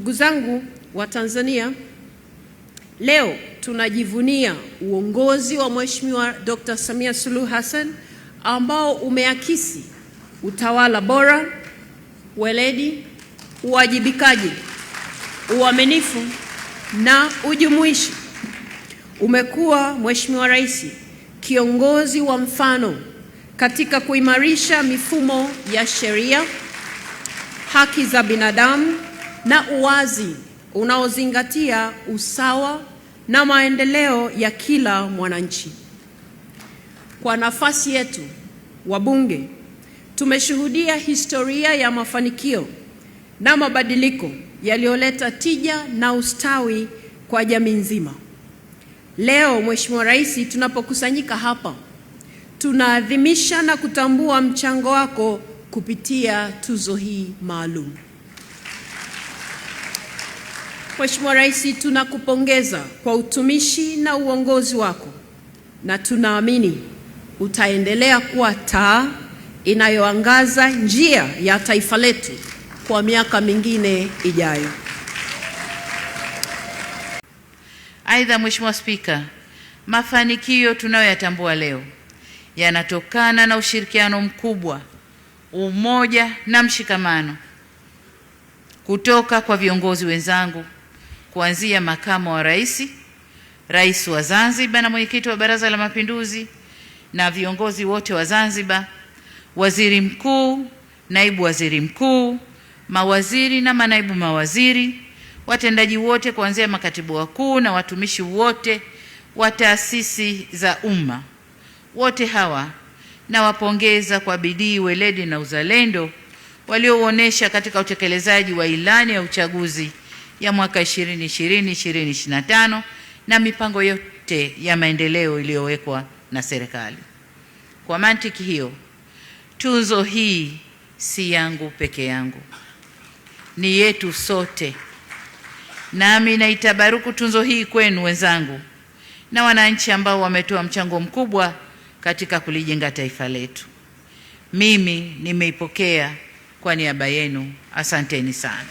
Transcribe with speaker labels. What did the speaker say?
Speaker 1: Ndugu zangu wa Tanzania, leo tunajivunia uongozi wa Mheshimiwa Dr. Samia Suluhu Hassan ambao umeakisi utawala bora, weledi, uwajibikaji, uaminifu na ujumuishi. Umekuwa Mheshimiwa Rais kiongozi wa mfano katika kuimarisha mifumo ya sheria, haki za binadamu na uwazi unaozingatia usawa na maendeleo ya kila mwananchi. Kwa nafasi yetu wabunge, tumeshuhudia historia ya mafanikio na mabadiliko yaliyoleta tija na ustawi kwa jamii nzima. Leo Mheshimiwa Rais, tunapokusanyika hapa, tunaadhimisha na kutambua mchango wako kupitia tuzo hii maalum. Mheshimiwa Rais, tunakupongeza kwa utumishi na uongozi wako, na tunaamini utaendelea kuwa taa inayoangaza njia ya taifa letu kwa miaka mingine ijayo.
Speaker 2: Aidha, Mheshimiwa Spika, mafanikio tunayoyatambua leo yanatokana na ushirikiano mkubwa, umoja na mshikamano kutoka kwa viongozi wenzangu, kuanzia makamu wa rais, rais wa Zanzibar na mwenyekiti wa Baraza la Mapinduzi na viongozi wote wa Zanzibar, waziri mkuu, naibu waziri mkuu, mawaziri na manaibu mawaziri, watendaji wote kuanzia makatibu wakuu na watumishi wote wa taasisi za umma. Wote hawa nawapongeza kwa bidii, weledi na uzalendo walioonesha katika utekelezaji wa ilani ya uchaguzi ya mwaka 2020-2025 na mipango yote ya maendeleo iliyowekwa na serikali. Kwa mantiki hiyo, tuzo hii si yangu peke yangu, ni yetu sote. Nami naitabaruku tuzo hii kwenu wenzangu na wananchi ambao wametoa mchango mkubwa katika kulijenga taifa letu. Mimi nimeipokea kwa niaba yenu. Asanteni sana.